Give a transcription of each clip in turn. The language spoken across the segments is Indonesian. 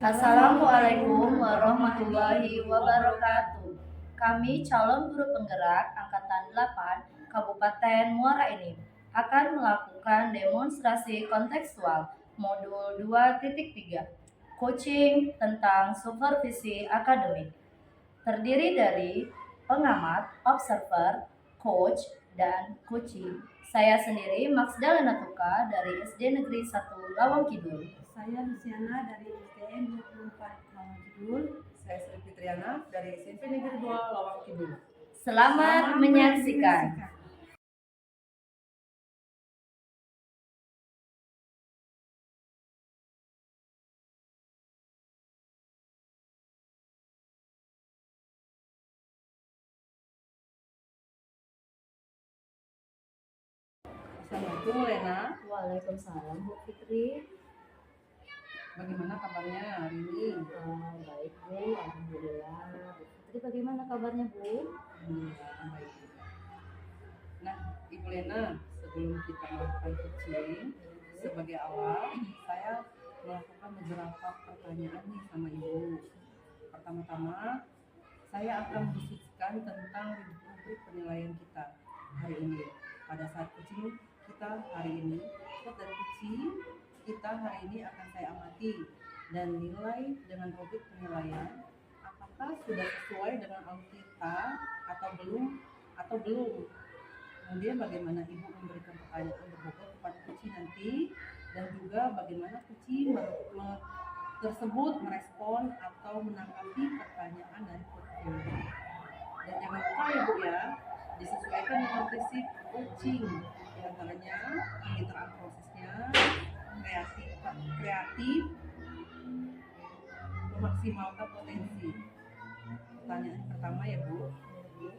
Assalamualaikum warahmatullahi wabarakatuh. Kami calon guru penggerak Angkatan 8 Kabupaten Muara Enim akan melakukan demonstrasi kontekstual modul 2.3 coaching tentang supervisi akademik. Terdiri dari pengamat, observer, coach, dan coaching. Saya sendiri Maksda Lenatuka dari SD Negeri 1 Lawang Kidul. Saya Luciana dari SDN 24 Lawang Kidul. Saya Sri Fitriana dari SMP Negeri 2 Lawang Kidul. Selamat menyaksikan. Assalamualaikum Lena. Waalaikumsalam Bu Fitri. Bagaimana kabarnya hari ini? Baik Bu, alhamdulillah. Bu Fitri bagaimana kabarnya Bu? Baik. Nah, Ibu Lena, sebelum kita melakukan coaching, sebagai awal saya melakukan beberapa pertanyaan nih sama Ibu. Pertama-tama, saya akan mendiskusikan tentang rubrik penilaian kita hari ini. Pada saat coaching kita hari ini, dari coaching kita hari ini akan saya amati dan nilai dengan rubrik penilaian apakah sudah sesuai dengan audit kita atau belum. Kemudian bagaimana Ibu memberikan pertanyaan berbobot kepada coaching nanti, dan juga bagaimana coaching tersebut merespon atau menanggapi pertanyaan dari coaching. Dan jangan lupa ya Bu ya, disesuaikan dengan prinsip coaching, diantaranya penghitungan prosesnya, kreatif, memaksimalkan potensi. Pertanyaan pertama ya Bu,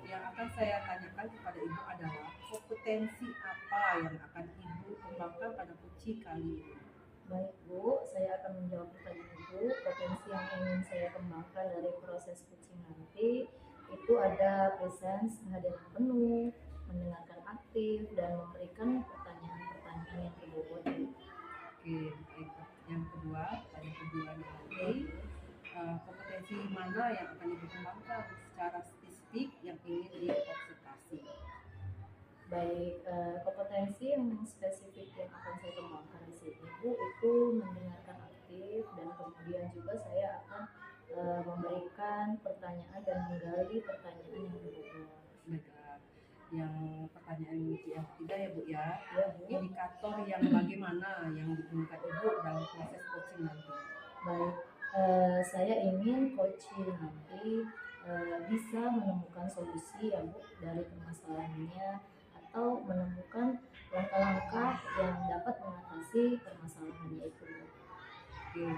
yang akan saya tanyakan kepada Ibu adalah kompetensi apa yang akan Ibu kembangkan pada coaching kali ini? Baik Bu, saya akan menjawab pertanyaan Ibu. Potensi yang ingin saya kembangkan dari proses coaching nanti itu ada presence, kehadiran penuh, mendengarkan aktif, dan memberikan pertanyaan-pertanyaan yang berbobot. Oke, baik. Yang kedua nanti kompetensi mana yang akan Ibu kembangkan secara spesifik yang ingin diobservasi? Baik, kompetensi yang spesifik yang akan saya kembangkan di sini Bu itu mendengarkan aktif, dan kemudian juga saya akan memberikan pertanyaan dan menggali pertanyaan yang berbobot. Yang pertanyaan yang ketiga ya Bu ya, Bu. Indikator yang bagaimana yang digunakan Ibu dalam proses coaching nanti? Baik, saya ingin coaching nanti bisa menemukan solusi ya Bu dari permasalahannya, atau menemukan langkah-langkah yang dapat mengatasi permasalahannya itu. Oke,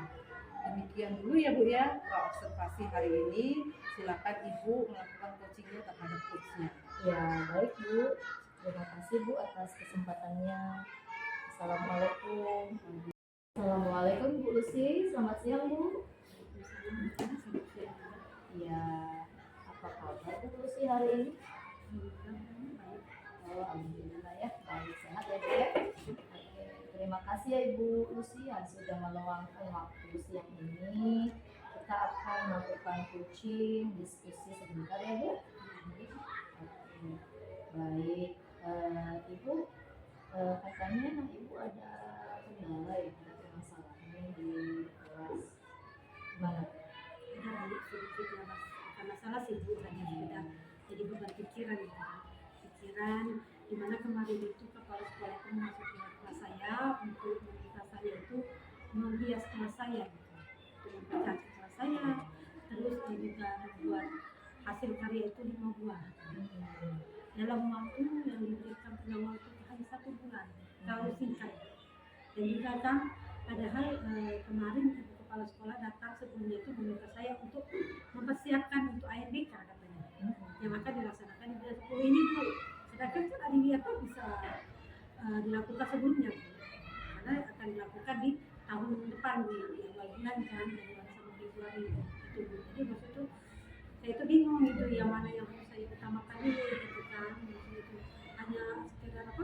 demikian dulu ya Bu ya observasi hari ini. Silakan Ibu melakukan coachingnya terhadap coachnya. Ya baik Bu, terima kasih Bu atas kesempatannya. Assalamualaikum. Assalamualaikum Bu Lucy, selamat siang Bu. Ya, apa kabar Bu Lucy hari ini? Alhamdulillah ya, baik, sehat ya Bu ya. Oke, terima kasih ya Ibu Lucy yang sudah meluangkan waktu siang ini. Kita akan melakukan coaching, diskusi sebentar ya Bu. Oke, baik. Ibu katanya Ibu ada kendala ya, ada permasalahan di kelas. Gimana? Ada sedikit ya Mas, karena salah sih Bu, hanya sekedar jadi beban pikiran dimana kemarin itu kepala sekolah itu masuk ke kelas saya untuk meminta saya itu menghias kelas saya untuk mempercantik kelas saya, terus dia juga membuat hasil karya itu 5 buah dalam waktu yang diberikan dalam waktu hanya 1 bulan, terlalu singkat. Dan juga kan padahal kemarin ibu kepala sekolah datang sebelumnya itu meminta saya untuk mempersiapkan untuk ANBK katanya yang akan dilaksanakan di bulan 10 ini Bu. Sedangkan kan ANBK itu bisa dilakukan sebelumnya Bu, karena akan dilakukan di tahun depan di awal bulan kan, Januari sampai Februari itu Bu. Jadi maksud itu saya itu bingung gitu, yang mana yang harus saya utamakan dulu gitu kan. Maksud itu hanya sekedar apa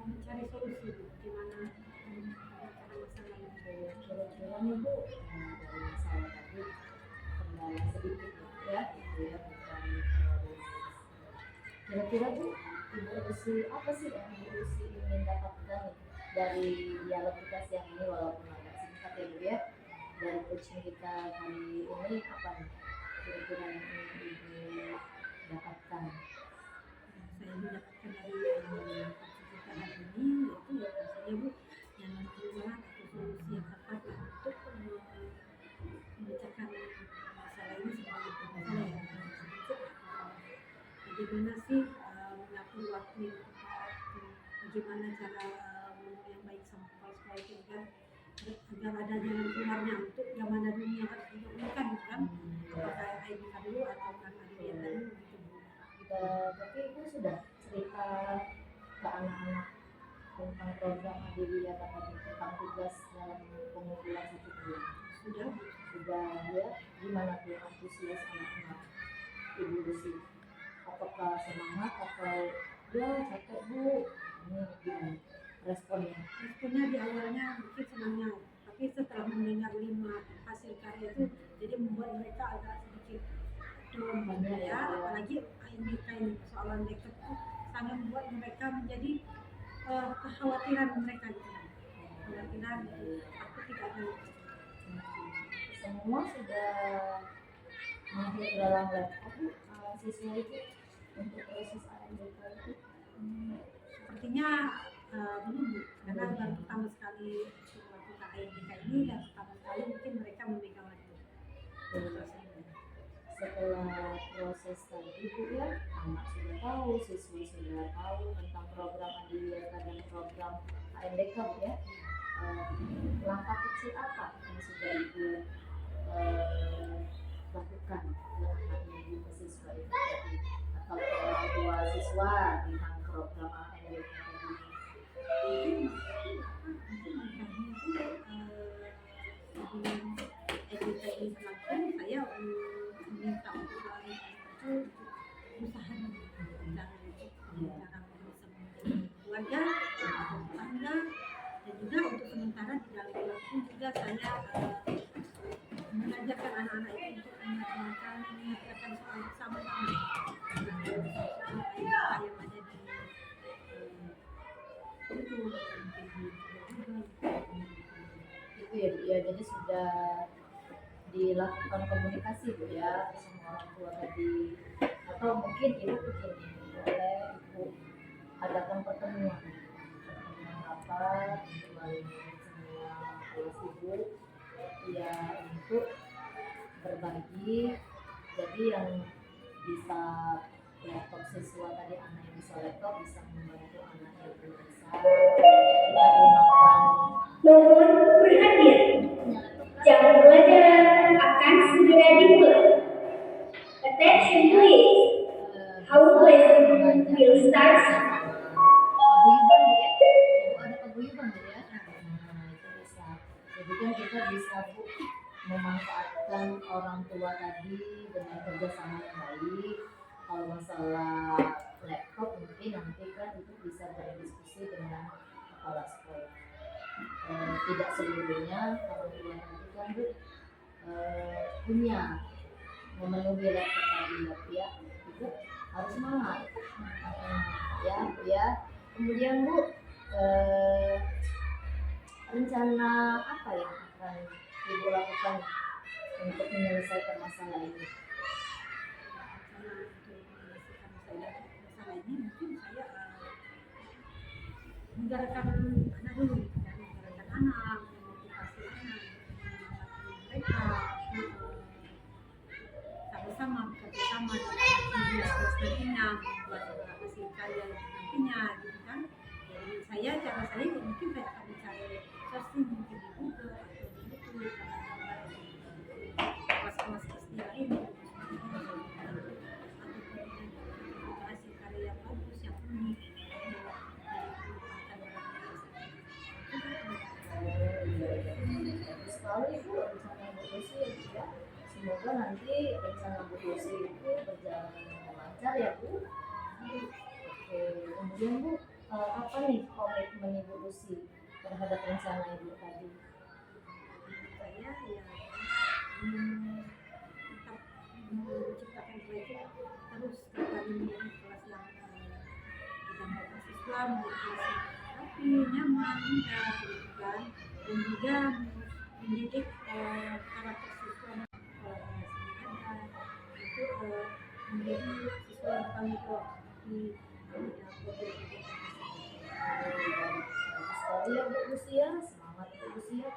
mencari solusi gimana cara masalah itu. nih Bu, dari masalah tadi kendala sedikit ya, gitu ya bukan terlalu. Kira-kira Bu, Ibu Lucy apa sih yang Ibu Lucy ingin dapatkan dari dialog kita siang ini walaupun agak singkat ya Bu ya, dari coaching kita kali ini apa nih kira-kira yang ingin Ibu dapatkan? Saya mendapatkan dari kita hari ini yaitu ya saya Bu jalan keluar atau solusi yang tepat untuk memecahkan masalah ini sebagai masalah yang sedikit. Bagaimana sih mengatur waktu yang tepat, bagaimana cara yang baik sama kepala sekolah itu kan agar ada jalan keluarnya untuk yang mana dulu yang harus dilakukan kan, apakah IDK dulu atau kan ADIA dulu gitu Bu. Tapi Ibu sudah cerita ke anak-anak tentang program Adilia tadi tentang tugas dalam pengumpulan satu bulan. Sudah ya, gimana tuh antusias anak-anak Ibu Lucy? Apakah semangat atau ya capek Bu? Ini gimana responnya? Responnya di awalnya mungkin semangat, tapi setelah mendengar 5 hasil karya itu jadi membuat mereka agak sedikit turun banyak ya, apalagi IMBK ini persoalan laptop itu sangat membuat mereka menjadi kekhawatiran mereka gitu, kekhawatiran aku tidak ada laptop. Semua sudah mahir dalam laptop Bu, siswa itu untuk proses AMDK itu? Sepertinya belum Bu, karena baru pertama sekali melakukan IMBK ini dan pertama kali mungkin mereka memegang laptop. Setelah proses tadi Bu ya, anak sudah tahu, siswa sudah tahu tentang program Adilia dan program AMDK ya. Langkah kecil apa yang sudah Ibu lakukan ke anak Ibu, ke siswa itu tadi atau ke orang tua siswa tentang program AMDK tadi? Sebelum EDK ini berlangsung, saya meminta untuk itu usaha cara bisa keluarga, tetangga, dan juga untuk sementara di dalam kelas juga saya mengajarkan anak-anak itu untuk mengerjakan soal bersama-sama yang ada di itu ya Bu ya, jadi sudah dilakukan komunikasi Bu ya sama orang tua tadi, atau mungkin Ibu begini, boleh Ibu adakan pertemuan apa melalui semua kelas Ibu ya untuk berbagi, jadi yang bisa laptop siswa tadi, anak yang bisa laptop bisa membantu anak yang belum bisa, kita gunakan. Mohon perhatian, jam pelajaran akan segera dimulai. Attention please, our lesson will start. Paguyuban Bu ya, Ibu ada paguyuban Bu ya. Nah itu bisa, jadi kan kita bisa Bu memanfaatkan orang tua tadi dengan kerjasama yang baik. Kalau masalah laptop mungkin nanti kan itu bisa berdiskusi dengan kepala sekolah. Tidak seluruhnya orang tua nanti kan Bu punya memenuhi laptop tadi ya, itu harus semangat ya Bu ya. Kemudian Bu, rencana apa yang akan Ibu lakukan untuk menyelesaikan masalah ini? Masalah ini mungkin saya menggerakkan anak dulu, menggerakkan anak, memotivasi anak, mereka sama-sama bekerja sama dalam kelas nantinya, membuat hasil karya nantinya gitu kan. Jadi cara saya mungkin saya akan mencari searching mungkin di Google atau di YouTube kelas-kelas SD lain atau hasil karya yang bagus yang unik Bagus sekali Bu rencana Bu Lucy ya. Semoga nanti rencana Bu Lucy itu berjalan dengan lancar ya Bu. Oke, kemudian Bu, apa nih komitmen Ibu Lucy terhadap rencana Ibu tadi? saya ya tetap menciptakan nilai itu terus kembali menjadi kelas yang bidang bahasa siswa menjadi kelas yang rapi, nyaman, indah gitu kan, dan juga mendidik karakter siswa kolaborasinya ada itu menjadi siswa yang bertanggung jawab di bidang kegiatan Bagus sekali ya Bu Lucia, semangat Bu Lucia.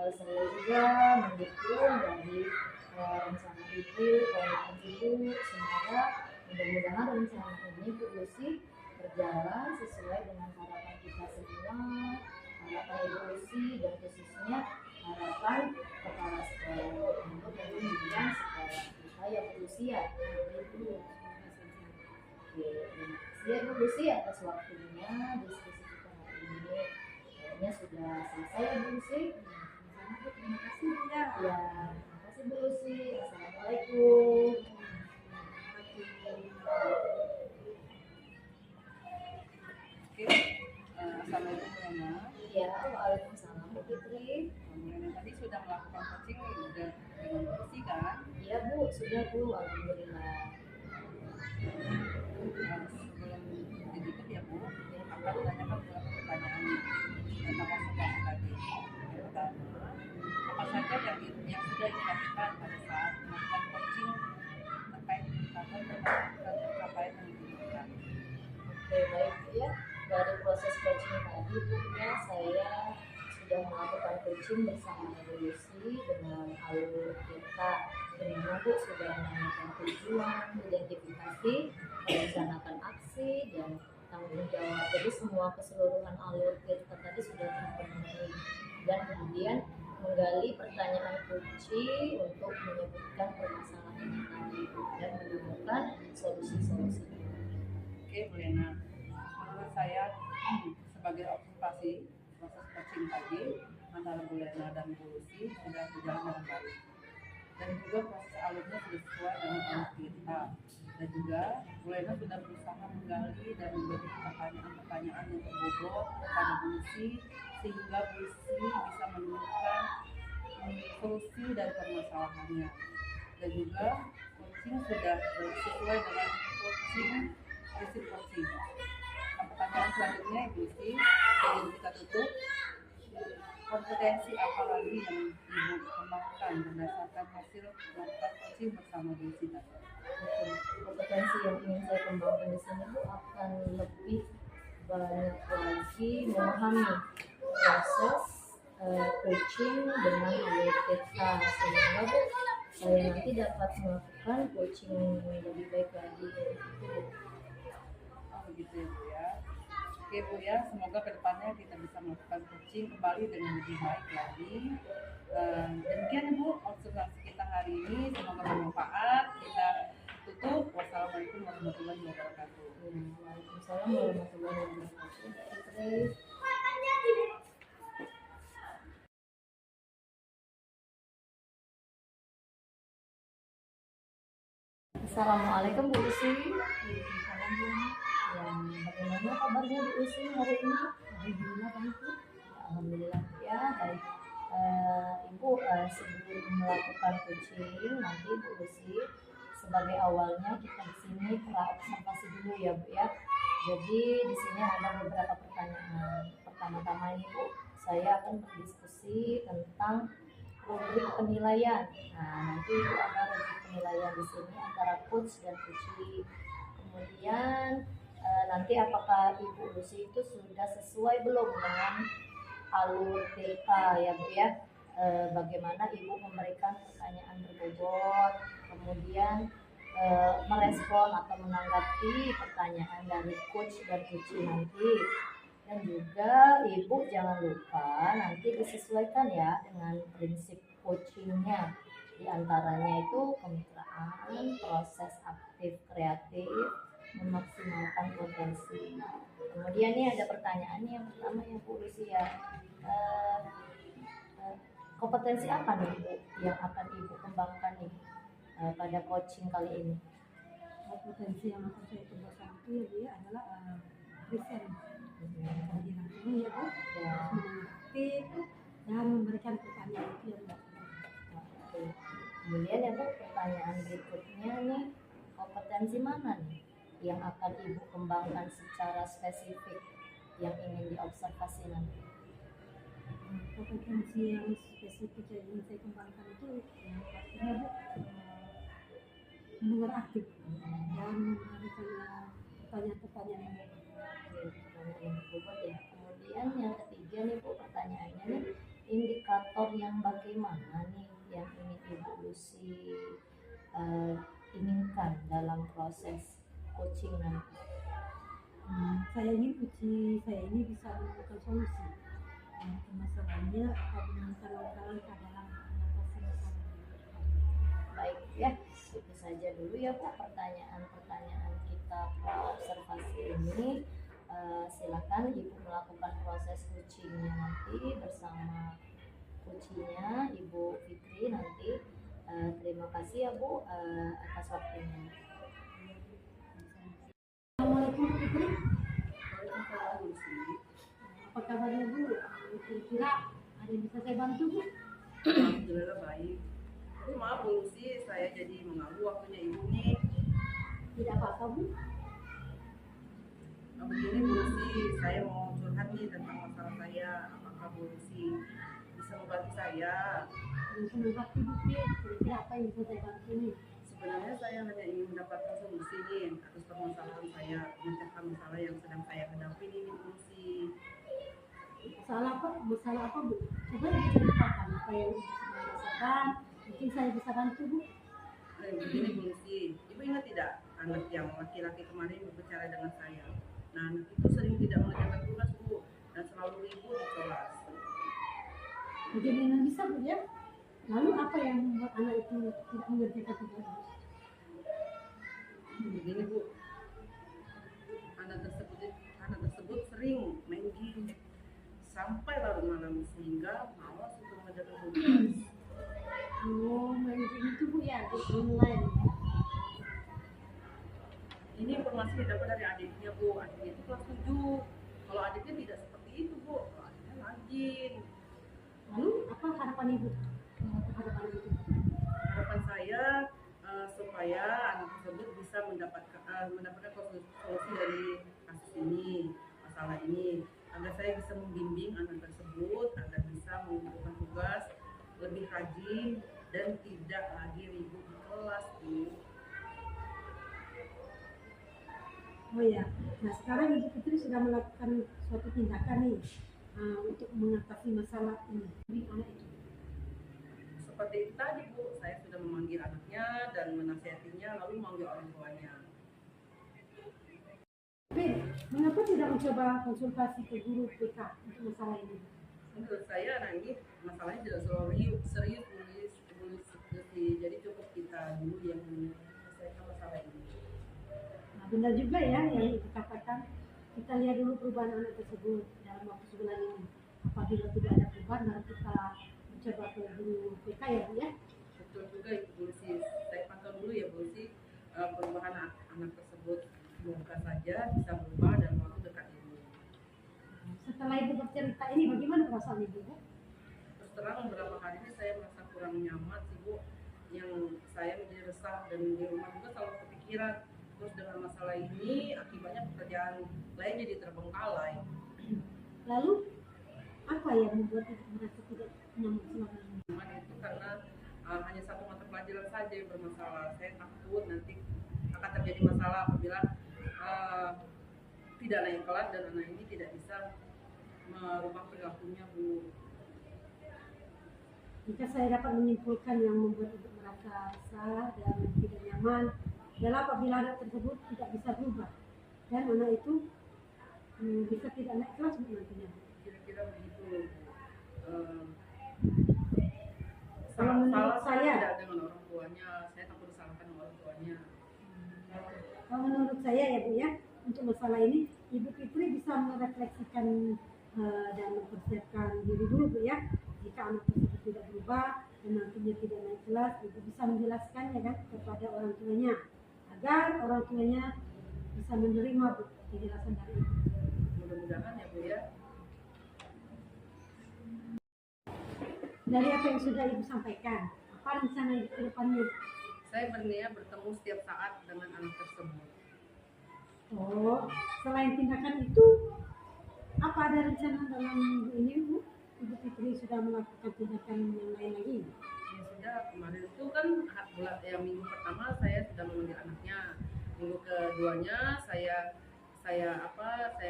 Saya juga mendukung dari rencana Ibu, komitmen Ibu. Semoga mudah-mudahan rencana ini Bu Lucy berjalan sesuai dengan harapan kita semua, harapan Ibu Lucy dan khususnya harapan kepala sekolah untuk menunjukkan sekolah kita ya Bu Lucia. Oke, terima kasih ya Bu Lucy atas waktunya diskusi kita hari ini. Kayaknya sudah selesai ya Bu Lucy. terima kasih ya. Ya, terima kasih Bu Lucy. Assalamualaikum. Oke, assalamualaikum Bu Lena. Ya, waalaikumsalam Bu Fitri. Bu Lena tadi sudah melakukan coaching udah dengan bersih kan? Iya Bu, sudah Bu, alhamdulillah. Sebelum ditutup ya Bu, akan tanyakan beberapa pertanyaan tentang konsultasi tadi. Yang pertama, apa saja yang sudah dilakukan pada saat melakukan coaching terkait indikator pencapaian yang diinginkan? Oke, baik Bu ya. Dari proses coaching tadi Bu ya, saya sudah melakukan coaching bersama Bu Lucy dengan alur kita. Dengan Bu sudah menanyakan tujuan, identifikasi, merencanakan aksi, dan tanggung jawab. Jadi semua keseluruhan alur kita tadi sudah terpenuhi. Dan kemudian menggali pertanyaan kunci untuk menyebutkan permasalahan yang tadi dan menemukan solusi-solusinya. Oke Bu Lena, menurut saya sebagai observasi proses coaching tadi antara Bu Lena dan Bu Lucy sudah berjalan dengan baik, dan juga proses alurnya sudah sesuai dengan alur kita, dan juga Bu Lena sudah berusaha menggali dan memberi pertanyaan-pertanyaan yang berbobot kepada Bu Lucy sehingga Bu Lucy bisa menemukan solusi dari permasalahannya, dan juga coaching sudah sesuai dengan prinsip coaching. Nah, pertanyaan selanjutnya Ibu Lucy, sebelum kita tutup, kompetensi apa lagi yang Ibu kembangkan berdasarkan hasil melakukan coaching bersama Bu Lucy tadi? Oke, kompetensi yang ingin saya kembangkan di sini Bu akan lebih banyak lagi memahami proses coaching dengan alur kita sehingga Bu saya nanti dapat melakukan coaching lebih baik lagi. Oh begitu ya Bu ya. Oke Bu ya, semoga kedepannya kita bisa melakukan coaching kembali dengan lebih baik lagi. Demikian Bu observasi kita hari ini, semoga bermanfaat. Kita tutup. Wassalamualaikum warahmatullahi wabarakatuh. Waalaikumsalam warahmatullahi wabarakatuh. Assalamualaikum Bu Usi. Bagaimana kabarnya Bu Usi hari ini? Alhamdulillah baik Bu. Alhamdulillah ya baik. Ibu sebelum melakukan coaching nanti Bu Usi sebagai awalnya kita di sini observasi dulu ya Bu ya. Jadi di sini ada beberapa pertanyaan. Pertama-tama ini Bu, saya akan berdiskusi tentang rubrik penilaian. Nah, nanti Ibu ada rubrik penilaian di sini antara coach dan coachee. Kemudian nanti apakah Ibu Lucy itu sudah sesuai belum dengan alur TK ya Bu ya? Bagaimana Ibu memberikan pertanyaan berbobot, kemudian merespon atau menanggapi pertanyaan dari coach dan coachee nanti. Dan juga Ibu jangan lupa nanti disesuaikan ya dengan prinsip coachingnya. Di antaranya itu kemitraan, proses aktif kreatif, memaksimalkan potensi. Kemudian ini ada pertanyaan yang pertama yang Bu Lucy ya. Kompetensi apa nih Bu yang akan Ibu kembangkan nih pada coaching kali ini? Kompetensi yang akan saya kembangkan itu ya adalah present. Ini ya Bu, Ya. mengerti dan memberikan pertanyaan itu yang dapat. Oke. Kemudian ya Bu, pertanyaan berikutnya nih, kompetensi mana nih yang akan Ibu kembangkan secara spesifik yang ingin diobservasi nanti? Kompetensi yang spesifik yang ingin saya kembangkan itu yang pastinya Bu, mendengar aktif dan memberikan pertanyaan-pertanyaan yang Oke, pertanyaan yang berbobot ya. Kemudian yang ketiga nih Bu, pertanyaannya nih, indikator yang bagaimana nih yang ingin Ibu Lucy inginkan dalam proses coaching nanti? saya ingin uji saya ini bisa menemukan solusi untuk masalahnya atau menemukan langkah-langkah dalam mengatasi masalah. Baik ya, itu saja dulu ya Bu pertanyaan-pertanyaan kita observasi ini. Silakan Ibu melakukan proses coachingnya nanti bersama coachingnya Ibu Fitri nanti. Terima kasih ya Bu atas waktunya. Assalamualaikum Bu Fitri, Waalaikumsalam Bu Lucy. apa kabarnya Bu? Kira-kira ada yang bisa saya bantu Bu? Alhamdulillah baik. Tapi maaf Bu Lucy, saya jadi mengganggu waktunya Ibu nih. Tidak apa-apa Bu. Begini Bu Lucy, saya mau curhat nih tentang masalah saya. Apakah Bu Lucy bisa membantu saya? Terima kasih Bu Fitri. Kira-kira apa yang bisa saya bantu nih? Sebenarnya saya hanya ingin mendapatkan solusi nih atas permasalahan saya, memecahkan masalah yang sedang saya hadapi ini Bu Lucy. Masalah apa? Masalah apa Bu? Coba diceritakan apa yang Ibu sedang rasakan. Mungkin saya bisa bantu Bu. Begini Bu Lucy, Ibu ingat tidak anak yang laki-laki kemarin berbicara dengan saya? Nah, anak itu sering tidak mengerjakan tugas Bu dan selalu ribut di kelas. Bagaimana bisa Bu ya? Lalu apa yang membuat anak itu tidak mengerjakan tugas Bu? Begini Bu, anak tersebut sering main game sampai larut malam sehingga malas untuk mengerjakan tugas. Oh, main game itu Bu ya, di online. Ini informasi didapat dari adiknya Bu, adiknya itu kelas 7. Kalau adiknya tidak seperti itu Bu, kalau adiknya rajin. Lalu apa harapan Ibu terhadap anak itu? Harapan saya supaya anak tersebut bisa mendapatkan solusi dari kasus ini, masalah ini, agar saya bisa membimbing anak tersebut agar bisa mengumpulkan tugas lebih rajin dan tidak lagi ribut di kelas Bu. Oh ya, nah sekarang Ibu Fitri sudah melakukan suatu tindakan nih untuk mengatasi masalah ini. Anak itu. Seperti itu tadi Bu, saya sudah memanggil anaknya dan menasihatinya lalu memanggil orang tuanya. Tapi mengapa tidak mencoba konsultasi ke guru PK untuk masalah ini? Menurut saya anak ini masalahnya tidak selalu serius tulis, jadi cukup kita dulu yang menyelesaikan masalah ini. Nah, benar juga ya yang Ibu katakan. Kita lihat dulu perubahan anak tersebut dalam waktu sebulan ini. Apabila tidak ada perubahan, baru kita mencoba ke guru PK ya Bu ya. Betul juga Ibu Lucy, saya pantau dulu ya Bu Lucy perubahan anak tersebut. Semoga saja bisa berubah dalam waktu dekat ini. Setelah Ibu bercerita ini, bagaimana perasaan Ibu? Terus terang beberapa hari ini saya merasa kurang nyaman sih Bu, yang saya menjadi resah dan di rumah juga selalu kepikiran. Terus dengan masalah ini akibatnya pekerjaan lain jadi terbengkalai. Lalu apa yang membuat Ibu merasa tidak nyaman selama ini? Cuman itu karena hanya satu mata pelajaran saja yang bermasalah. Saya takut nanti akan terjadi masalah apabila tidak naik kelas dan anak ini tidak bisa merubah perilakunya Bu. Jika saya dapat menyimpulkan yang membuat Ibu merasa resah dan tidak nyaman adalah apabila anak tersebut tidak bisa berubah dan anak itu bisa tidak naik kelas nantinya. Kira-kira begitu. Kalau menurut saya tidak dengan orang tuanya, saya takut disalahkan orang tuanya. Kalau menurut saya ya Bu ya, untuk masalah ini Ibu Fitri bisa merefleksikan dan mempersiapkan diri dulu Bu ya. Jika anak tersebut tidak berubah dan nantinya tidak naik kelas, Ibu bisa menjelaskannya kan kepada orang tuanya agar orang tuanya bisa menerima Bu penjelasan dari Ibu. Mudah-mudahan ya Bu ya. Dari apa yang sudah Ibu sampaikan, apa rencana Ibu ke depannya? Saya berniat bertemu setiap saat dengan anak tersebut. Oh, selain tindakan itu, apa ada rencana dalam minggu ini, Bu? Ibu Fitri sudah melakukan tindakan yang lain lagi? Ya sudah, kemarin itu kan minggu pertama saya sudah memanggil anaknya. Minggu keduanya saya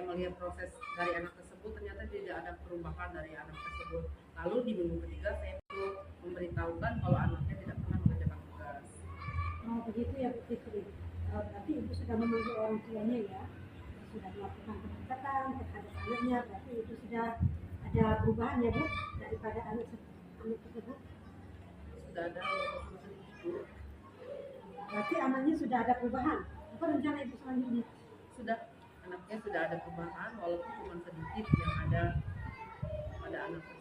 melihat proses dari anak tersebut, ternyata tidak ada perubahan dari anak tersebut. Lalu di minggu ketiga saya itu memberitahukan kalau anaknya tidak pernah mengerjakan tugas. Oh, begitu ya Bu Fitri. Berarti Ibu sudah memanggil orang tuanya ya, sudah melakukan pendekatan terhadap anaknya, berarti itu sudah ada perubahan ya Bu daripada anak tersebut. Sudah ada walaupun sedikit, Bu. Berarti anaknya sudah ada perubahan. Apa rencana Ibu selanjutnya? Sudah, anaknya sudah ada perubahan walaupun cuma sedikit yang ada pada anak tersebut.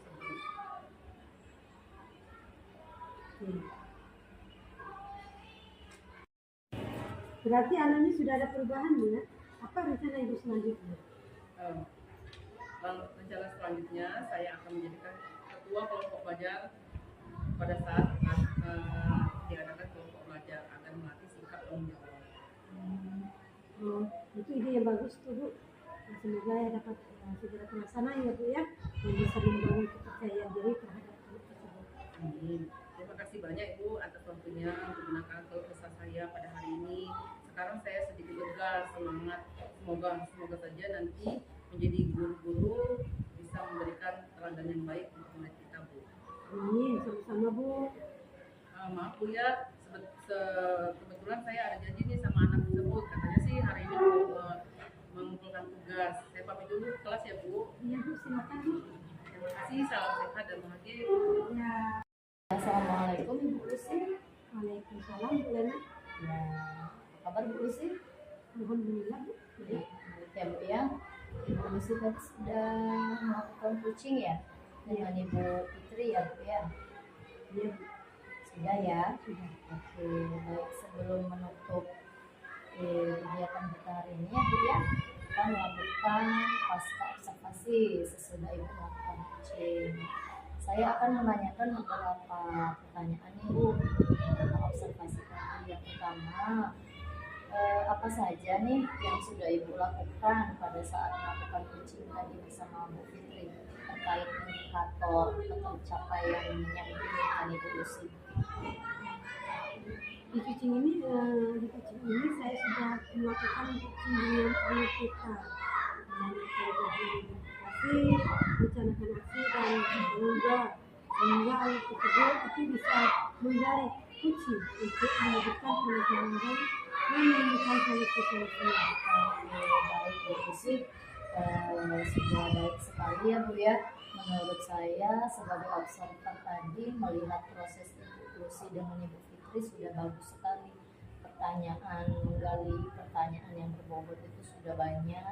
Berarti anaknya sudah ada perubahan ya. Apa rencana Ibu selanjutnya? Lalu rencana selanjutnya saya akan menjadikan ketua kelompok belajar pada saat diadakan kelompok belajar agar melatih sikap tanggung jawab. Oh, itu ide yang bagus tuh Bu. Semoga ya dapat segera terlaksana ya Bu ya, yang bisa membangun kepercayaan diri terhadap anak tersebut. Amin. Terima kasih banyak Ibu atas waktunya untuk mendengarkan keluh kesah saya pada hari ini. Sekarang saya sedikit lega, semangat. Semoga saja nanti menjadi guru-guru bisa memberikan teladan yang baik untuk murid kita, Bu. Amin, sama-sama Bu. Maaf Bu ya, kebetulan saya ada janji nih sama anak tersebut. Katanya sih hari ini mau mengumpulkan tugas. Saya pamit dulu ke kelas ya Bu. Iya Bu, silakan Bu. Terima kasih, salam sehat dan bahagia. Ya, Assalamualaikum Ibu Lucy. Waalaikumsalam Bu Lena. Ya, apa kabar Bu Lucy? Alhamdulillah Bu. Ya, baik ya Bu ya. Ibu Lucy tadi sudah melakukan coaching ya dengan Ibu Fitri ya Bu ya. Iya Bu. Sudah ya. Sudah. Oke, baik, sebelum menutup kegiatan kita hari ini ya Bu ya, kita melakukan pasca observasi sesudah Ibu melakukan coaching. Saya akan menanyakan beberapa pertanyaan nih Bu tentang observasi tadi. Yang pertama, apa saja nih yang sudah Ibu lakukan pada saat melakukan coaching tadi bersama Bu Fitri terkait indikator atau capaian yang diinginkan Ibu Lucy? Di coaching ini saya sudah melakukan coaching dengan anak kita dan mencanakan aksi dan tanggung jawab sehingga anak tersebut itu bisa menggali coaching untuk menunjukkan pemahaman dan menemukan solusi-solusinya. Oke, baik Bu Lucy, sudah baik sekali ya Bu ya. Menurut saya sebagai observer tadi melihat proses Ibu Lucy dengan Ibu Fitri sudah bagus sekali. Menggali pertanyaan yang berbobot itu sudah banyak.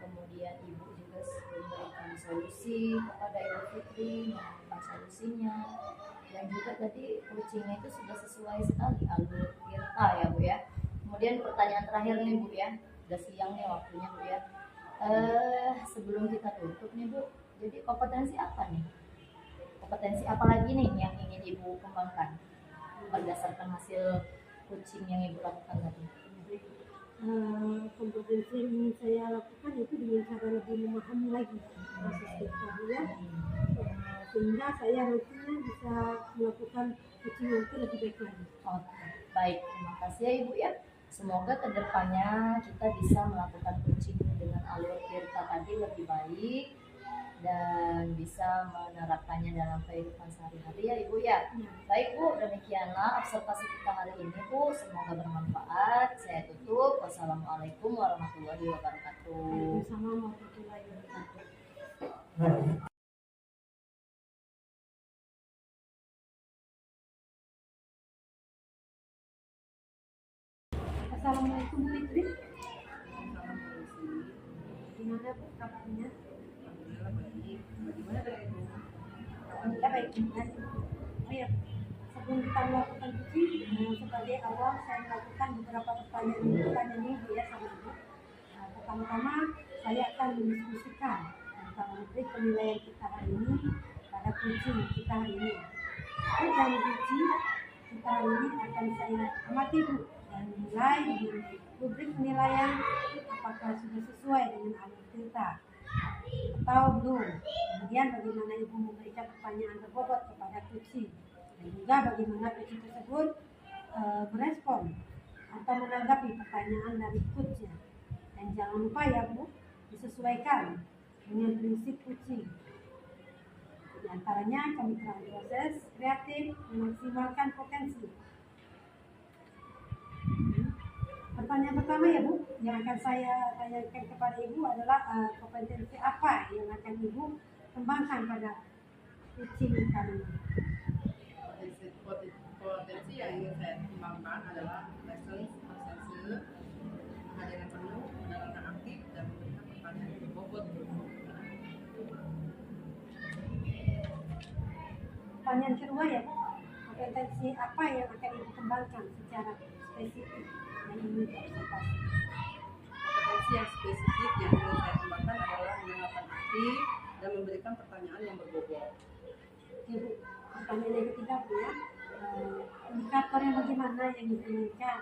Kemudian Ibu juga memberikan solusi kepada Ibu Fitri, menemukan solusinya. Dan juga tadi coachingnya itu sudah sesuai sekali alur Tirta ya Bu ya. Kemudian pertanyaan terakhir nih Bu ya, udah siang nih waktunya Bu ya. Sebelum kita tutup nih Bu, jadi kompetensi apa nih? Kompetensi apa lagi nih yang ingin Ibu kembangkan berdasarkan hasil coaching yang Ibu lakukan tadi? Kompetensi yang ingin saya lakukan itu dengan cara lebih memahami lagi proses kita ya, sehingga saya nantinya bisa melakukan coaching yang lebih baik lagi. Oke, baik, terima kasih ya Ibu ya. Semoga kedepannya kita bisa melakukan coaching dengan alur Tirta tadi lebih baik dan bisa menerapkannya dalam kehidupan sehari-hari ya Ibu ya. Baik Bu, demikianlah observasi kita hari ini Bu. Semoga bermanfaat. Saya tutup. Wassalamualaikum warahmatullahi wabarakatuh. Waalaikumsalam warahmatullahi wabarakatuh. Assalamualaikum Bu Fitri. Salam solusi. Gimana Bu kabarnya? Alhamdulillah baik. Bagaimana dengan Ibu? Alhamdulillah baik juga. Oh ya, sebelum kita melakukan coaching, sebagai awal saya melakukan beberapa pertanyaan ini Bu ya sama Ibu. Pertama-tama saya akan mendiskusikan tentang materi penilaian kita hari ini pada kepada kucing kita hari ini. Dan kucing kita hari ini akan saya amati Bu dan mulai dengan rubrik penilaian apakah sudah sesuai dengan alur cerita atau belum. Kemudian bagaimana ibu memberikan pertanyaan berbobot kepada kucing dan juga bagaimana kucing tersebut berespon atau menanggapi pertanyaan dari coachnya. Dan jangan lupa ya Bu, disesuaikan dengan prinsip kucing. Di antaranya kami telah proses kreatif memaksimalkan potensi. Pertanyaan pertama ya Bu, yang akan saya tanyakan kepada Ibu adalah kompetensi apa yang akan Ibu kembangkan pada kucing kali ini? Potensi yang ingin saya kembangkan adalah lessons, persese, kehadiran penuh, mendengarkan aktif, dan memberikan pertanyaan yang berbobot. Pertanyaan kedua ya, kompetensi apa yang akan Ibu kembangkan secara spesifik yang ingin diobservasi? Kompetensi yang spesifik yang ingin saya kembangkan adalah mendengarkan aktif dan memberikan pertanyaan yang berbobot. Oke Bu, pertanyaan yang ketiga Bu ya, indikator yang bagaimana yang diinginkan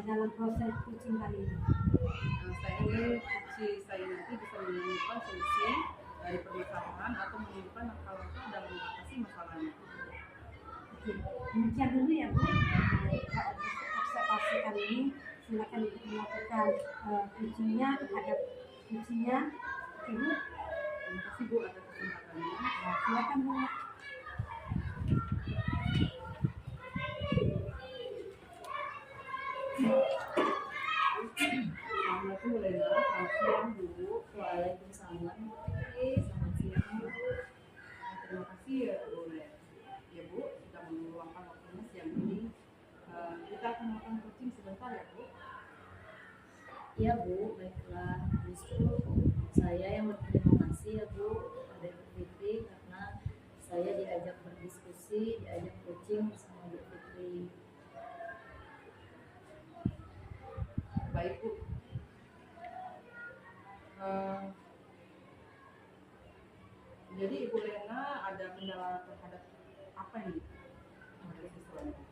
dalam proses kucing kali ini? Saya ingin kucing saya nanti bisa menemukan solusi dari permasalahan atau menemukan langkah-langkah dalam mengatasi masalahnya. Oke, demikian dulu ya Bu, observasi kali ini. Silakan Ibu melakukan kucingnya terhadap kucingnya. Oke Bu, Terima kasih Bu atas kesempatannya. silakan Bu. Assalamualaikum Lena, selamat siang Bu. Waalaikumsalam. Oke, selamat siang Bu. Terima kasih ya Bu Lena. Ya Bu, sudah meluangkan waktunya siang ini. Kita akan makan kucing sebentar ya Bu. Iya Bu, baiklah. Justru saya yang berterima kasih ya Bu pada Bu Fitri karena saya diajak berdiskusi, diajak coaching bersama Bu Fitri. Baik Bu. Jadi Ibu Lena ada kendala terhadap apa ini?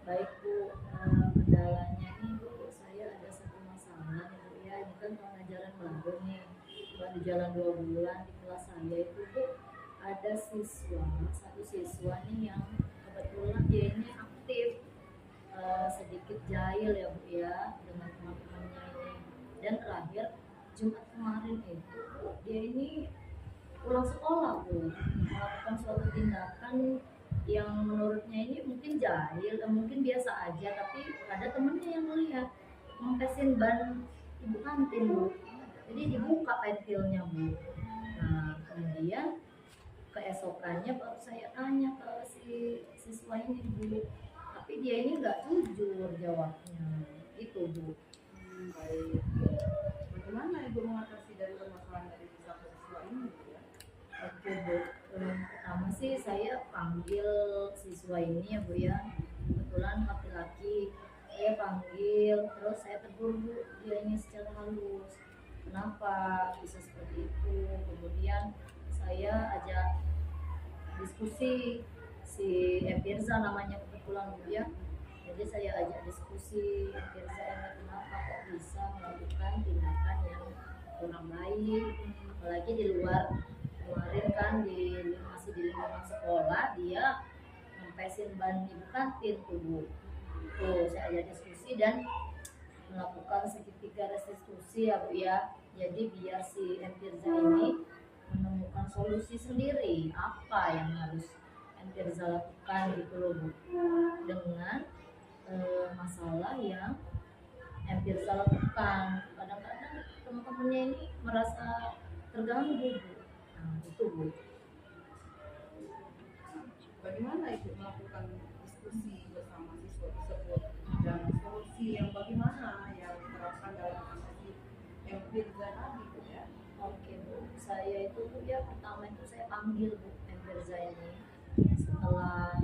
Baik Bu, kendalanya ini Bu, saya ada satu masalah ya Bu ya. Ini kan pengajaran baru nih, baru jalan 2 bulan di kelas saya itu Bu. Ada satu siswa nih yang kebetulan dia ini aktif, sedikit jahil ya Bu ya dengan teman-temannya ini. Dan terakhir Jumat kemarin itu Bu, dia ini pulang sekolah Bu, melakukan suatu tindakan yang menurutnya ini mungkin jahil, mungkin biasa aja, tapi ada temennya yang melihat ngempesin ban ibu kantin Bu. Jadi dibuka pentilnya Bu. Nah kemudian keesokannya baru saya tanya ke si siswa ini Bu, tapi dia ini nggak jujur jawabnya, itu Bu. Baik. Bagaimana Ibu mengatasi dari permasalahan dari satu siswa ini Bu ya? Oke Bu, pertama sih saya panggil siswa ini ya Bu ya, kebetulan laki-laki. Saya panggil, terus saya tegur Bu dia ini secara halus, kenapa bisa seperti itu. Kemudian saya ajak diskusi, si Firza namanya kebetulan Bu ya. Jadi saya ajak diskusi, Firza ini kenapa kok bisa melakukan tindakan yang kurang baik, apalagi di luar. Kemarin kan masih di lingkungan sekolah dia ngempesin ban ibu kantin tuh Bu. Tuh saya ajak diskusi dan melakukan segitiga restitusi ya Bu ya. Jadi biar si Firza ini menemukan solusi sendiri apa yang harus Firza lakukan gitu loh Bu, dengan masalah yang Firza lakukan. Kadang-kadang teman-temannya ini merasa terganggu Bu. Nah itu Bu. Bagaimana Ibu melakukan diskusi bersama siswa tersebut dan solusi yang bagaimana yang diterapkan dalam analisis yang Firza tadi Bu ya? Oke Bu, saya itu Bu ya pertama itu saya panggil Bu Firza ini setelah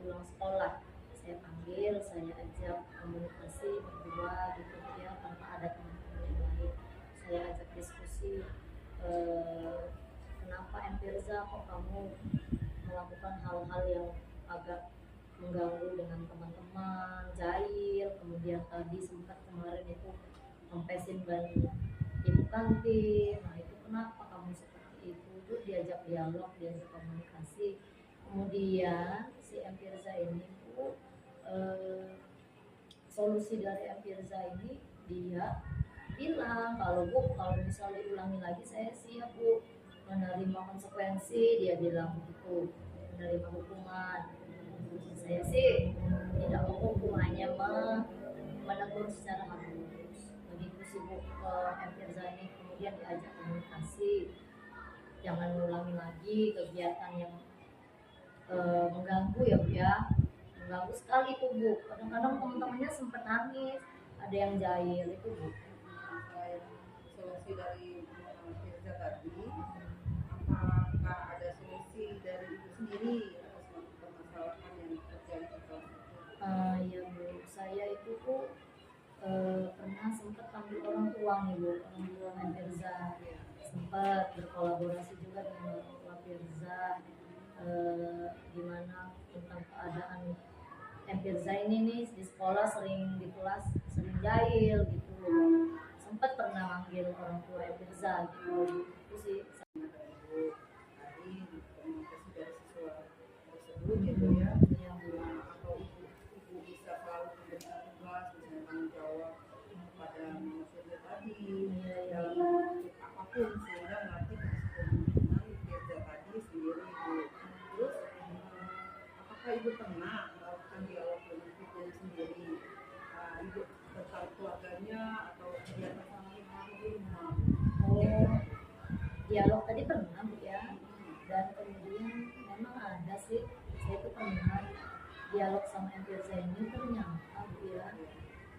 pulang sekolah. Saya panggil, saya ajak komunikasi berdua gitu Bu ya, tanpa ada teman-teman yang lain. Saya ajak diskusi, kenapa Firza kok kamu melakukan melakukan hal-hal yang agak mengganggu dengan teman-teman, jahil, kemudian tadi sempat kemarin itu ngempesin ban ibu kantin. Nah itu kenapa kamu seperti itu diajak dialog, diajak komunikasi. Kemudian si M. Firza ini Bu, solusi dari M. Firza ini dia bilang kalau Bu, kalau misal diulangi lagi saya siap Bu menerima konsekuensi. Dia bilang begitu, menerima hukuman. Saya sih tidak mau hukumannya menegur secara halus. Begitu sih Bu, M. Firza ini kemudian diajak komunikasi, jangan ulangi lagi kegiatan yang mengganggu ya Bu ya, mengganggu sekali tuh Bu. Kadang-kadang teman-temannya sempat nangis, ada yang jahil itu Bu. Selain solusi dari Firza tadi, apakah ada solusi dari ibu sendiri atas permasalahan yang terjadi di kelas itu? Ya Bu, saya itu tuh pernah sempat panggil orang tua nih Bu, orang tua M. Firza, sempat berkolaborasi juga dengan orang tua Firza, gimana tentang keadaan M. Firza ini nih di sekolah sering di kelas sering jahil gitu. Sempat pernah manggil orang tua M. Firza gitu. Itu sih. Tadi komunikasi dari siswa tersebut gitu ya. Iya Bu. Atau ibu bisa selalu memberikan tugas, misalnya tanggung jawab kepada Mama Firza tadi dalam bentuk apapun sehingga melatih kemampuan Firza tadi sendiri Bu. Terus apakah ibu pernah melakukan dialog dengan Firza sendiri? Ibu tentang keluarganya atau kegiatan sehari-hari di rumah? Dialog tadi pernah Bu ya, dan kemudian memang ada sih, saya itu pernah dialog sama M. Firza ini. Ternyata Bu ya,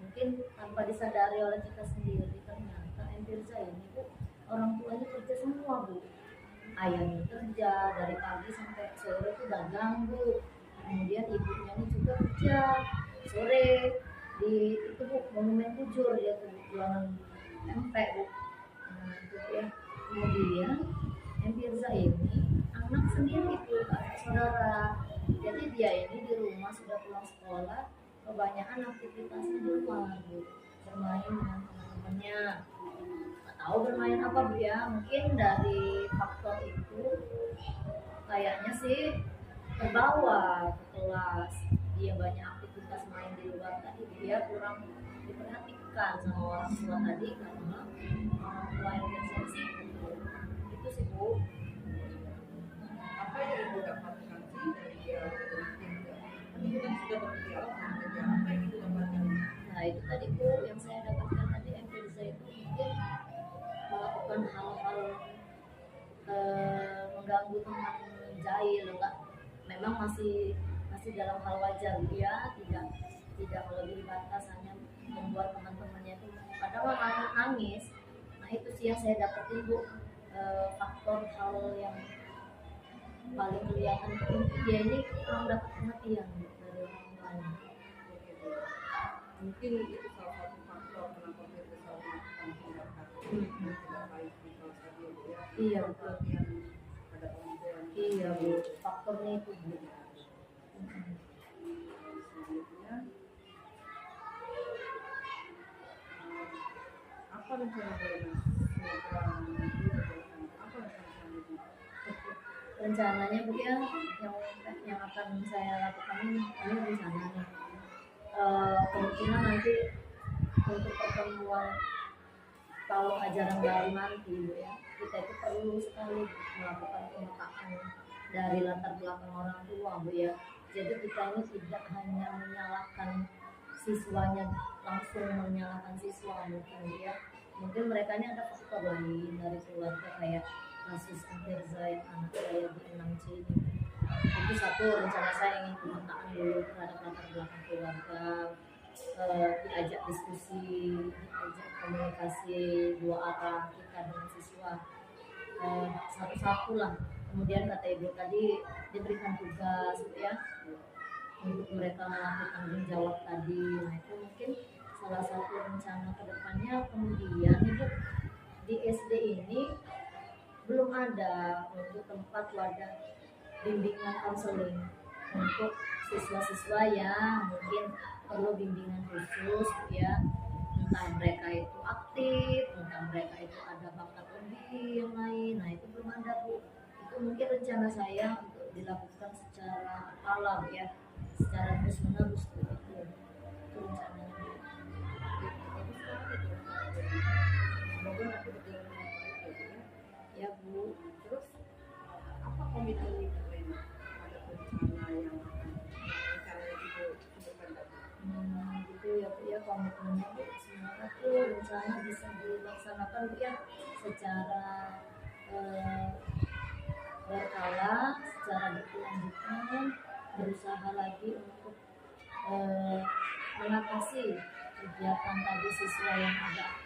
mungkin tanpa disadari oleh kita sendiri, ternyata M. Firza ini Bu orang tuanya kerja semua Bu. Ayahnya kerja dari pagi sampai sore itu dagang Bu, kemudian ibunya ini juga kerja sore di itu Bu, Monumen Bujur, dia tuh jualan tempe Bu. Nah itu ya, kemudian M. Firza ini anak sendiri Bu, kakak saudara. Jadi dia ini di rumah sudah pulang sekolah, kebanyakan aktivitasnya di rumah Bu, bermain dengan teman-temannya. Nggak tahu bermain apa Bu ya, mungkin dari faktor itu kayaknya sih terbawa ke kelas. Dia banyak aktivitas main di luar tadi, dia kurang diperhatikan sama orang tua tadi karena orang tua yang sensitif. Itu sih Bu. Apa yang ibu dapatkan sih dari dialog dengan Firza? Kan ibu kan sudah berdialog dengan Firza. Apa yang ibu dapatkan? Nah itu tadi Bu yang saya dapatkan tadi, M. Firza itu mungkin melakukan hal-hal mengganggu teman jahil, enggak, memang masih dalam hal wajar ya, tidak melebihi batas, hanya membuat teman-temannya itu kadang nangis. Nah itu sih yang saya dapetin Bu, faktor hal yang paling kelihatan itu dia ini kurang dapat perhatian dari orang tuanya. Mungkin itu salah satu faktor kenapa Firza selalu melakukan tindakan yang tidak baik di kelas tadi ya. Iya betul. Perhatian pada orang tua. Iya Bu, faktornya itu Bu. Selanjutnya, apa rencana Bolena? Semoga nanti berjalan. Apa rencana selanjutnya? Rencananya Bu ya, yang akan saya lakukan ini rencana nih, kemungkinan nanti untuk pertemuan kalau ajaran baru nanti Bu ya, kita itu perlu sekali melakukan pemetaan dari latar belakang orang tua Bu ya. Jadi kita ini tidak hanya menyalahkan siswanya, langsung menyalahkan siswa mungkin ya. Mungkin mereka ini ada faktor lain dari keluarga, kayak kasus M. Firza yang anak saya di 6C ini. Itu satu rencana saya, ingin pemetaan dulu terhadap latar belakang keluarga, diajak diskusi, diajak komunikasi dua arah kita dengan siswa, satu-satu lah. Kemudian kata ibu tadi diberikan tugas ya untuk mereka melakukan tanggung jawab tadi. Nah itu mungkin salah satu rencana kedepannya. Kemudian ibu di SD ini belum ada untuk tempat wadah bimbingan konseling untuk siswa-siswa yang mungkin perlu bimbingan khusus ya, entah mereka itu aktif, entah mereka itu ada bakat lebih yang lain. Nah itu belum ada Bu, itu mungkin rencana saya untuk dilakukan secara alam ya, secara terus menerus begitu, itu rencananya. Bagus sekali itu. Semoga nanti berjalan dengan baik ya Bu ya. Ya Bu, Terus apa komitmen Ibu Lena pada rencana yang akan rencana Ibu sebutkan tadi? gitu ya Bu ya, komitmennya Bu semoga tuh rencana bisa dilaksanakan Bu ya secara berkala, secara berkelanjutan, berusaha lagi untuk mengatasi kegiatan tadi siswa yang ada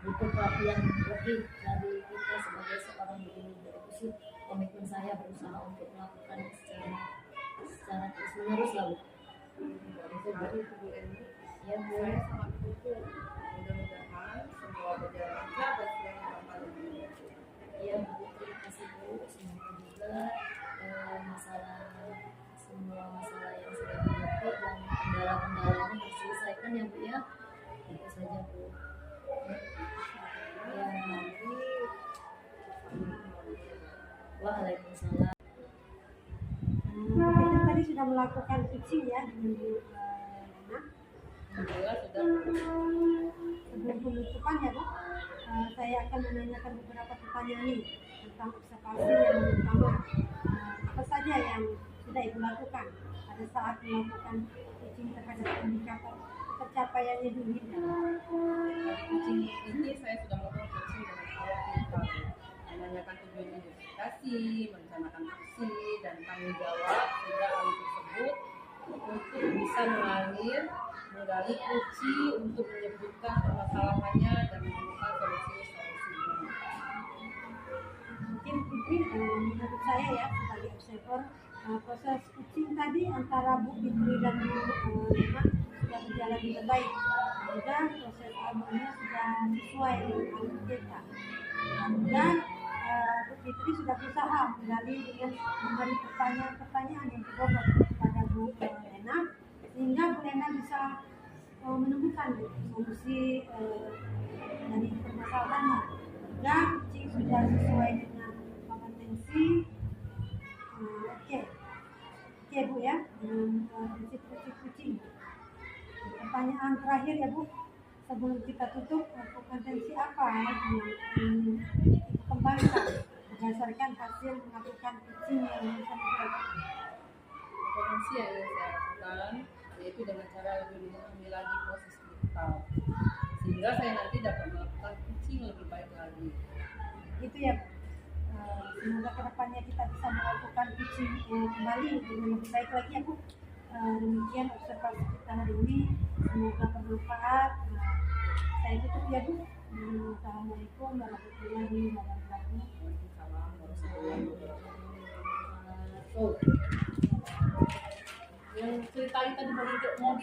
butuh perhatian lebih dari kita sebagai seorang guru. Itu sih komitmen saya, berusaha untuk melakukan secara terus menerus lah Bu. Bagus sekali itu Bu Lena. Ya Bu. Saya sangat dukung. Mudah-mudahan semua berjalan lancar dan sesuai harapan Ibu. Iya Bu, terima kasih Bu. Semoga juga semua masalah yang sudah dihadapi dan kendala-kendalanya terselesaikan ya Bu ya. Itu saja Bu. Ya, waalaikumsalam. Kita tadi sudah melakukan pitching ya dengan Bu Lena. Alhamdulillah sudah. Sebelum penutupan ya Bu, saya akan menanyakan beberapa pertanyaan nih tentang observasi yang pertama. Apa saja yang sudah Ibu lakukan pada saat melakukan pitching terhadap indikator pencapaiannya diinginkan? Coaching ini saya sudah melakukan coaching dengan awal kita, menanyakan tujuan identifikasi, merencanakan aksi dan tanggung jawab sehingga hal tersebut untuk bisa mengalir menggali kunci untuk menyebutkan permasalahannya dan menemukan solusi-solusinya. Mungkin Fitri, menurut saya ya sebagai observer, proses pitching tadi antara Bu Fitri dan Bu Lena sudah berjalan dengan baik. Juga proses alurnya sudah sesuai dengan alur kita. Dan Bu Fitri sudah berusaha menggali dengan memberi pertanyaan-pertanyaan yang berbobot kepada Bu Lena, sehingga Bu Lena bisa menemukan solusi dari permasalahannya. Dan pitching sudah sesuai dengan kompetensi. Oke Bu ya, dengan prinsip-prinsip pitching. Pertanyaan terakhir ya Bu, sebelum kita tutup, kompetensi apa yang ingin dikembangkan berdasarkan hasil melakukan pitching yang dilakukan? Potensi yang ingin saya lakukan yaitu dengan cara lebih memahami lagi proses digital sehingga saya nanti dapat melakukan pitching lebih baik lagi. Itu ya Bu. Semoga kedepannya kita bisa melakukan pitching kembali dengan lebih baik lagi ya Bu. Demikian observasi kita hari ini, semoga bermanfaat. Saya tutup ya Bu. Assalamualaikum warahmatullahi wabarakatuh. Waalaikumsalam warahmatullahi wabarakatuh. Yang ceritanya tadi mau